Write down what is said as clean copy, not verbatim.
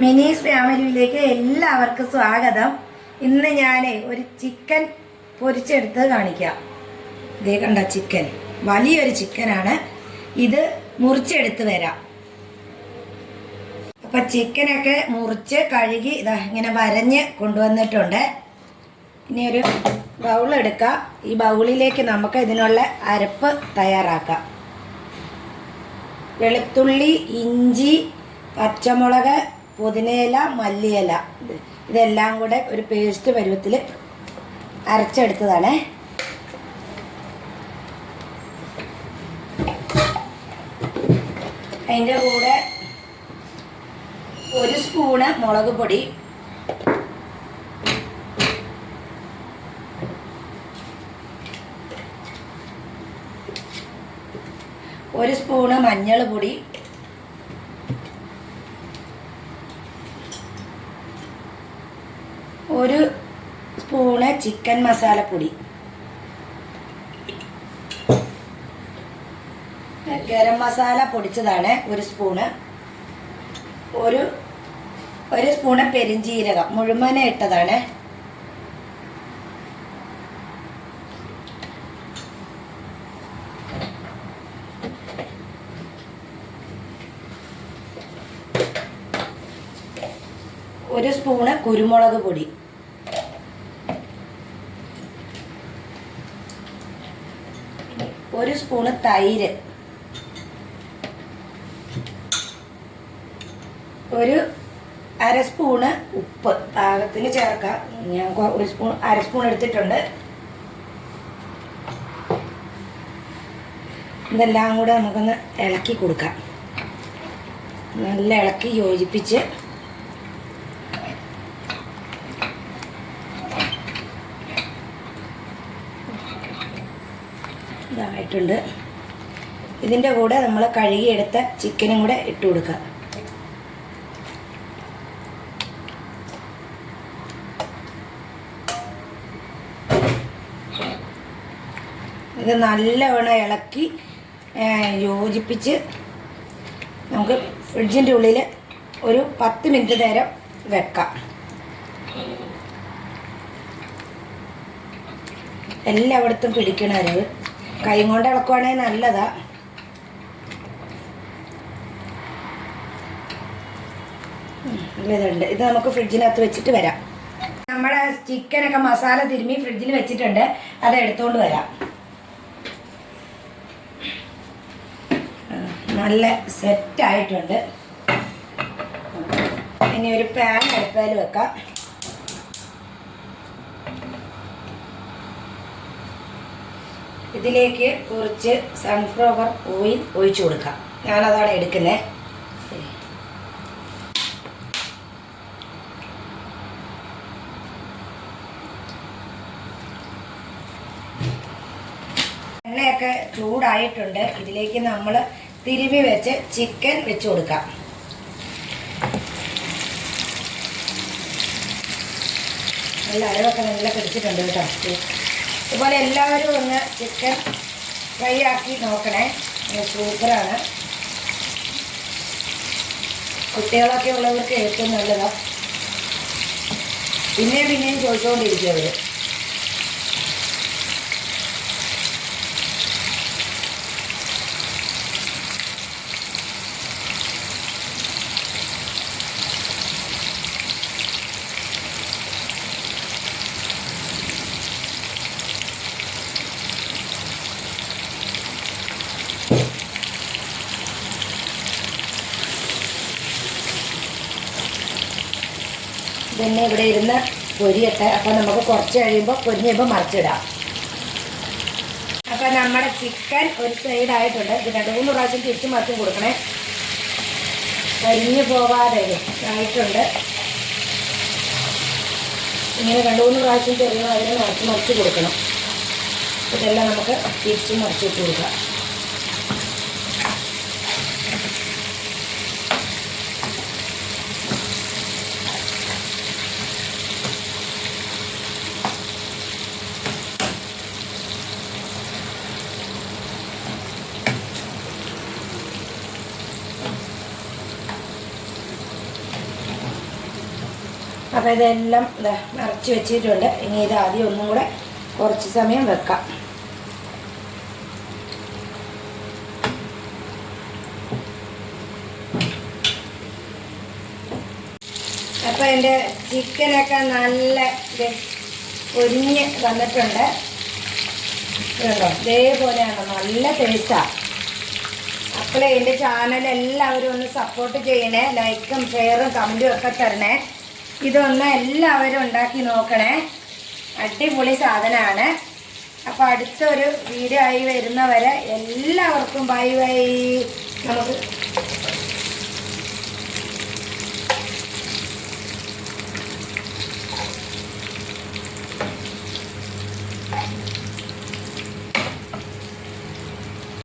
മിനീസ് ഫാമിലിയിലേക്ക് എല്ലാവർക്കും സ്വാഗതം. ഇന്ന് ഞാൻ ഒരു ചിക്കൻ പൊരിച്ചെടുത്ത് കാണിക്കാം. ഇതേ കണ്ട ചിക്കൻ, വലിയൊരു ചിക്കനാണ്. ഇത് മുറിച്ചെടുത്ത് വരാം. അപ്പം ചിക്കനൊക്കെ മുറിച്ച് കഴുകി ഇതാ ഇങ്ങനെ വരഞ്ഞ് കൊണ്ടുവന്നിട്ടുണ്ട്. ഇനി ഒരു ബൗൾ എടുക്കാം. ഈ ബൗളിലേക്ക് നമുക്ക് ഇതിനുള്ള അരപ്പ് തയ്യാറാക്കാം. വെളുത്തുള്ളി, ഇഞ്ചി, പച്ചമുളക്, പുതിനയില, മല്ലിയില, ഇതെല്ലാം കൂടെ ഒരു പേസ്റ്റ് പരുവത്തിൽ അരച്ചെടുത്തതാണ്. അതിൻ്റെ കൂടെ ഒരു സ്പൂണ് മുളക് പൊടി, ഒരു സ്പൂണ് മഞ്ഞൾ പൊടി, ഒരു സ്പൂണ് ചിക്കൻ മസാലപ്പൊടി, ഗരം മസാല പൊടിച്ചതാണ് ഒരു സ്പൂണ്, ഒരു സ്പൂണ് പെരിഞ്ജീരകം മുഴുവനെ ഇട്ടതാണ്, ഒരു സ്പൂണ് കുരുമുളക് പൊടി, ഒരു സ്പൂണ് തൈര്, ഒരു അര സ്പൂണ് ഉപ്പ് പാകത്തിന് ചേർക്കാം. ഞാൻ അര സ്പൂൺ എടുത്തിട്ടുണ്ട്. ഇതെല്ലാം കൂടെ നമുക്കൊന്ന് ഇളക്കി കൊടുക്കാം. നല്ല ഇളക്കി യോജിപ്പിച്ച് ഇതായിട്ടുണ്ട്. ഇതിൻ്റെ കൂടെ നമ്മൾ കഴുകിയെടുത്ത ചിക്കനും കൂടെ ഇട്ട് കൊടുക്കുക. ഇത് നല്ലവണ്ണം ഇളക്കി യോജിപ്പിച്ച് നമുക്ക് ഫ്രിഡ്ജിൻ്റെ ഉള്ളിൽ ഒരു 10 മിനിറ്റ് നേരം വെക്കാം. എല്ലായിടത്തും പിടിക്കണത് കൈ കൊണ്ട് ഇളക്കുവാണെങ്കിൽ നല്ലതാ. ഇതുണ്ട്. ഇത് നമുക്ക് ഫ്രിഡ്ജിനകത്ത് വെച്ചിട്ട് വരാം. നമ്മുടെ ചിക്കനൊക്കെ മസാല തിരുമ്മി ഫ്രിഡ്ജിൽ വെച്ചിട്ടുണ്ട്. അത് എടുത്തുകൊണ്ട് വരാം. നല്ല സെറ്റായിട്ടുണ്ട്. ഇനി ഒരു പാൻ അടുപ്പയിൽ വെക്കാം. ഇതിലേക്ക് കുറച്ച് സൺഫ്ലവർ ഓയിൽ ഒഴിച്ചു കൊടുക്കാം. ഞാനതാണ് എടുക്കുന്നത്. എണ്ണയൊക്കെ ചൂടായിട്ടുണ്ട്. ഇതിലേക്ക് നമ്മൾ തിരുമ്മി വെച്ച് ചിക്കൻ വെച്ച് കൊടുക്കാം. നല്ല അരവൊക്കെ നല്ല പിടിച്ചിട്ടുണ്ട് കേട്ടോ. ഇതുപോലെ എല്ലാവരും ഒന്ന് ചിക്കൻ ഫ്രൈ ആക്കി നോക്കണേ. സൂപ്പറാണ്. കുട്ടികളൊക്കെ ഉള്ളവർക്ക് ഏറ്റവും നല്ലതാണ്. പിന്നെയും ചോദിച്ചുകൊണ്ടിരിക്കും അവർ. പിന്നെ ഇവിടെ ഇരുന്ന് പൊരിയട്ടെ. അപ്പം നമുക്ക് കുറച്ച് കഴിയുമ്പോൾ പൊരിഞ്ഞപ്പോൾ മറിച്ചിടാം. അപ്പം നമ്മുടെ ചിക്കൻ ഒരു സൈഡായിട്ടുണ്ട്. ഇത് 2-3 പ്രാവശ്യം തിരിച്ച് മറിച്ചും കൊടുക്കണേ. കരിഞ്ഞു പോകാതെ ആയിട്ടുണ്ട്. ഇങ്ങനെ 2-3 പ്രാവശ്യം ചെറിയ അതിന് മറിച്ച് കൊടുക്കണം. ഇതെല്ലാം നമുക്ക് തിരിച്ച് മറിച്ചിട്ട് കൊടുക്കാം. അപ്പോൾ ഇതെല്ലാം നിറച്ച് വെച്ചിട്ടുണ്ട്. ഇനി ഇത് ആദ്യം ഒന്നും കൂടെ കുറച്ച് സമയം വെക്കാം. അപ്പോൾ എൻ്റെ ചിക്കനൊക്കെ നല്ല പൊരിഞ്ഞ് വന്നിട്ടുണ്ട്. കേട്ടോ, ഇതേപോലെയാണ്, നല്ല ടേസ്റ്റാണ്. അപ്പോൾ എൻ്റെ ചാനൽ എല്ലാവരും ഒന്ന് സപ്പോർട്ട് ചെയ്യണേ. ലൈക്കും ഷെയറും കമൻറ്റും ഒക്കെ തരണേ. ഇതൊന്ന് എല്ലാവരും ഉണ്ടാക്കി നോക്കണേ. അടിപൊളി സാധനമാണ്. അപ്പോൾ അടുത്തൊരു വീഡിയോ ആയി വരുന്നവരെ എല്ലാവർക്കും ബൈ ബൈ. നമുക്ക്